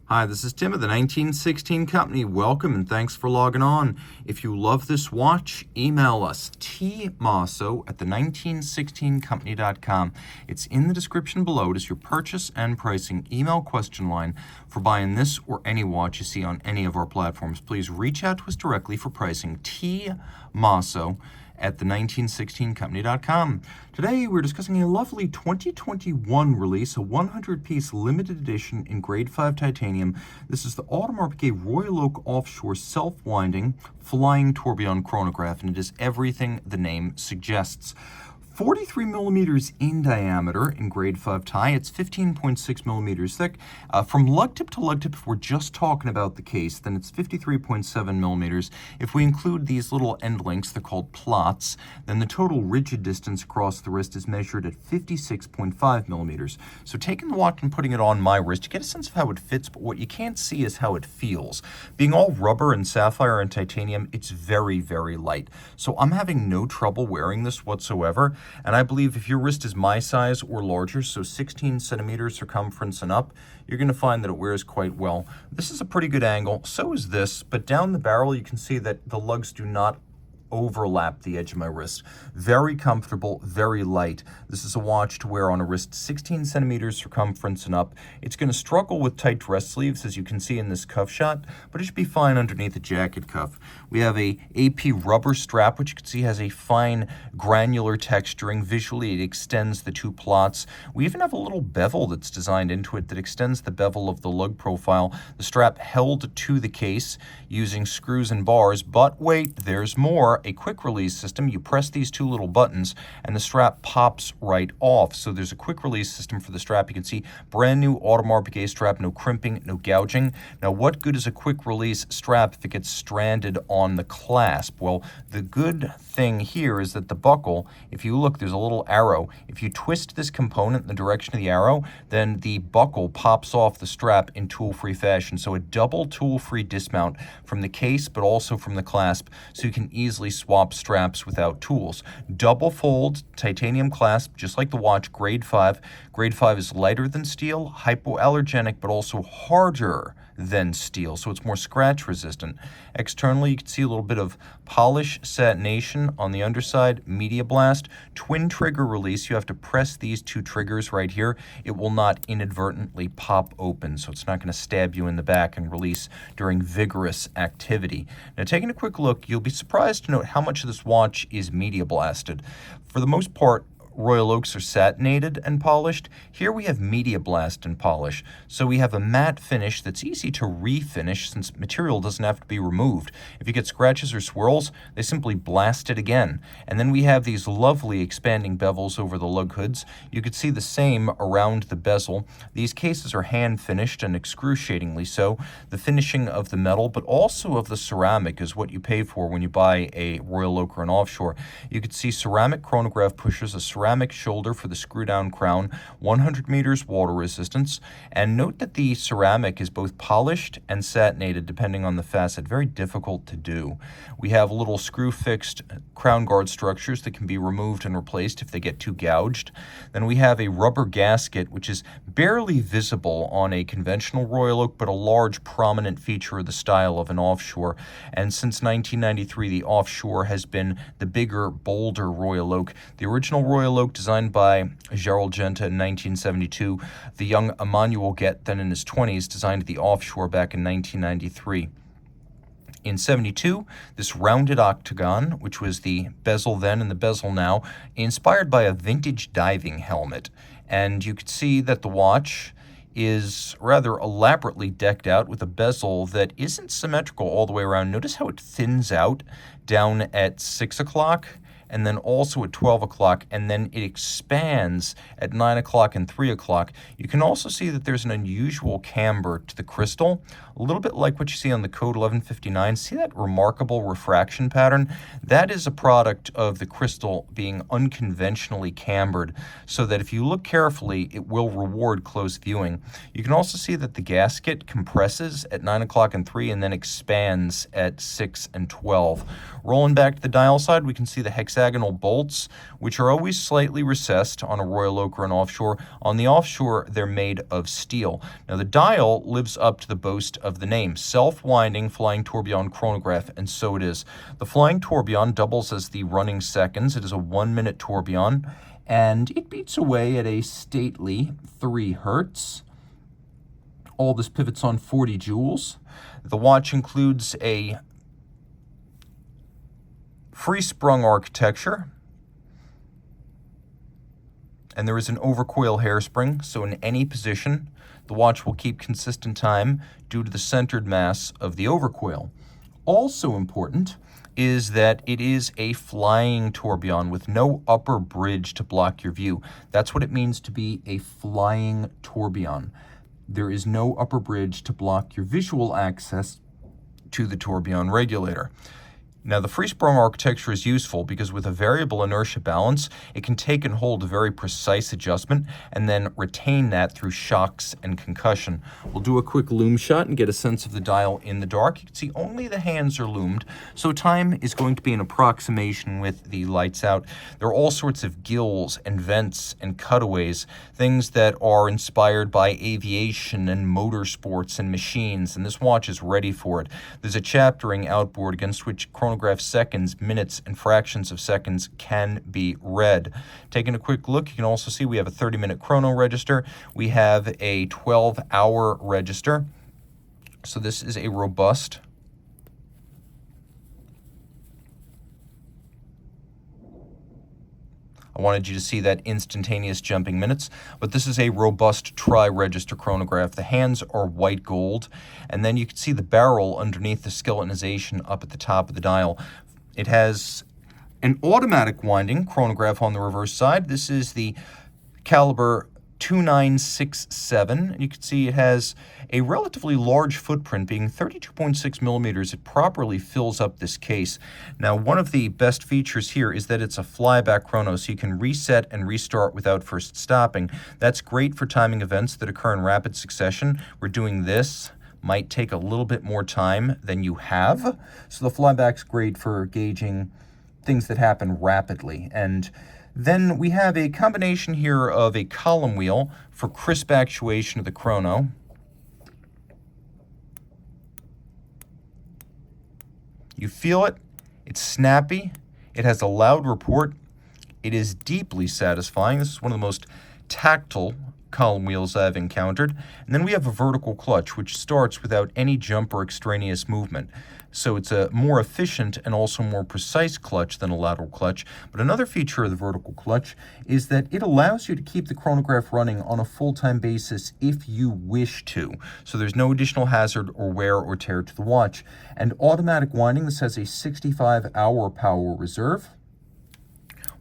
Hi, this is Tim of the 1916 Company. Welcome and thanks for logging on. If you love this watch, email us tmosso@the1916company.com. It's in the description below. It is your purchase and pricing email question line for buying this or any watch you see on any of our platforms. Please reach out to us directly for pricing. tmosso@the 1916company.com. Today we're discussing a lovely 2021 release, a 100-piece limited edition in grade 5 titanium. This is the Audemars Piguet Royal Oak Offshore self-winding flying tourbillon chronograph, and it is everything the name suggests. 43 millimeters in diameter in grade 5 tie. It's 15.6 millimeters thick. From lug tip to lug tip, if we're just talking about the case, then it's 53.7 millimeters. If we include these little end links, they're called plots, then the total rigid distance across the wrist is measured at 56.5 millimeters. So taking the watch and putting it on my wrist, you get a sense of how it fits, but what you can't see is how it feels. Being all rubber and sapphire and titanium, it's very, very light. So I'm having no trouble wearing this whatsoever. And I believe if your wrist is my size or larger, so 16 centimeters circumference and up, you're going to find that it wears quite well. This is a pretty good angle. So is this, but down the barrel you can see that the lugs do not overlap the edge of my wrist. Very comfortable, very light. This is a watch to wear on a wrist 16 centimeters circumference and up. It's going to struggle with tight dress sleeves, as you can see in this cuff shot, but it should be fine underneath a jacket cuff. We have a AP rubber strap, which you can see has a fine granular texturing. Visually, it extends the two plots. We even have a little bevel that's designed into it that extends the bevel of the lug profile. The strap held to the case using screws and bars, but wait, there's more. A quick release system. You press these two little buttons and the strap pops right off. So there's a quick release system for the strap. You can see brand new Audemars Piguet strap, no crimping, no gouging. Now, what good is a quick release strap if it gets stranded on the clasp? Well, the good thing here is that the buckle, if you look, there's a little arrow. If you twist this component in the direction of the arrow, then the buckle pops off the strap in tool-free fashion. So a double tool-free dismount from the case, but also from the clasp, so you can easily swap straps without tools. Double fold titanium clasp, just like the watch, grade 5. Grade 5 is lighter than steel, hypoallergenic, but also harder than steel, so it's more scratch resistant. Externally, you can see a little bit of polish satination on the underside, media blast, twin trigger release. You have to press these two triggers right here. It will not inadvertently pop open, so it's not going to stab you in the back and release during vigorous activity. Now, taking a quick look, you'll be surprised to note how much of this watch is media blasted. For the most part, Royal Oaks are satinated and polished. Here we have media blast and polish. So we have a matte finish that's easy to refinish since material doesn't have to be removed. If you get scratches or swirls, they simply blast it again. And then we have these lovely expanding bevels over the lug hoods. You could see the same around the bezel. These cases are hand finished and excruciatingly so. The finishing of the metal, but also of the ceramic, is what you pay for when you buy a Royal Oak or an Offshore. You could see ceramic chronograph pushers, a ceramic shoulder for the screw-down crown, 100 meters water resistance, and note that the ceramic is both polished and satinated depending on the facet. Very difficult to do. We have little screw-fixed crown guard structures that can be removed and replaced if they get too gouged. Then we have a rubber gasket, which is barely visible on a conventional Royal Oak, but a large prominent feature of the style of an Offshore. And since 1993, the Offshore has been the bigger, bolder Royal Oak. The original Royal Oak, designed by Gerald Genta in 1972. The young Emmanuel Guet, then in his 20s, designed the Offshore back in 1993. In 72, this rounded octagon, which was the bezel then and the bezel now, inspired by a vintage diving helmet. And you could see that the watch is rather elaborately decked out with a bezel that isn't symmetrical all the way around. Notice how it thins out down at 6 o'clock and then also at 12 o'clock, and then it expands at 9 o'clock and 3 o'clock. You can also see that there's an unusual camber to the crystal, a little bit like what you see on the Code 1159. See that remarkable refraction pattern? That is a product of the crystal being unconventionally cambered, so that if you look carefully, it will reward close viewing. You can also see that the gasket compresses at 9 o'clock and 3 and then expands at 6 and 12. Rolling back to the dial side, we can see the hexagonal hexagonal bolts, which are always slightly recessed on a Royal Oak or an Offshore. On the Offshore, they're made of steel. Now, the dial lives up to the boast of the name, self-winding Flying Tourbillon Chronograph, and so it is. The Flying Tourbillon doubles as the running seconds. It is a 1-minute tourbillon, and it beats away at a stately 3 hertz. All this pivots on 40 joules. The watch includes a free-sprung architecture, and there is an overcoil hairspring, so in any position, the watch will keep consistent time due to the centered mass of the overcoil. Also important is that it is a flying tourbillon with no upper bridge to block your view. That's what it means to be a flying tourbillon. There is no upper bridge to block your visual access to the tourbillon regulator. Now, the free-sprung architecture is useful because with a variable inertia balance, it can take and hold a very precise adjustment and then retain that through shocks and concussion. We'll do a quick loom shot and get a sense of the dial in the dark. You can see only the hands are loomed, so time is going to be an approximation with the lights out. There are all sorts of gills and vents and cutaways, things that are inspired by aviation and motorsports and machines, and this watch is ready for it. There's a chaptering outboard against which chronograph seconds, minutes, and fractions of seconds can be read. Taking a quick look, you can also see we have a 30-minute chrono register. We have a 12-hour register. So this is a robust I wanted you to see that instantaneous jumping minutes, but this is a robust tri-register chronograph. The hands are white gold, and then you can see the barrel underneath the skeletonization up at the top of the dial. It has an automatic winding chronograph on the reverse side. This is the caliber 2967. You can see it has a relatively large footprint, being 32.6 millimeters. It properly fills up this case. Now, one of the best features here is that it's a flyback chrono, so you can reset and restart without first stopping. That's great for timing events that occur in rapid succession. We're doing this. Might take a little bit more time than you have. So the flyback's great for gauging things that happen rapidly. And then we have a combination here of a column wheel for crisp actuation of the chrono. You feel it, it's snappy, it has a loud report, it is deeply satisfying. This is one of the most tactile column wheels I've encountered. And then we have a vertical clutch, which starts without any jump or extraneous movement. So it's a more efficient and also more precise clutch than a lateral clutch. But another feature of the vertical clutch is that it allows you to keep the chronograph running on a full-time basis if you wish to. So there's no additional hazard or wear or tear to the watch. And automatic winding, this has a 65-hour power reserve.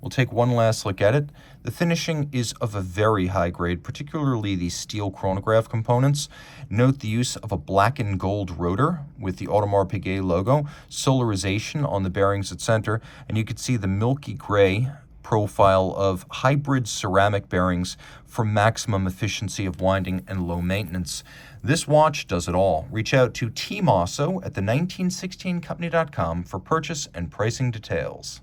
We'll take one last look at it. The finishing is of a very high grade, particularly the steel chronograph components. Note the use of a black and gold rotor with the Audemars Piguet logo, solarization on the bearings at center, and you can see the milky gray profile of hybrid ceramic bearings for maximum efficiency of winding and low maintenance. This watch does it all. Reach out to Team Mosso at the 1916company.com for purchase and pricing details.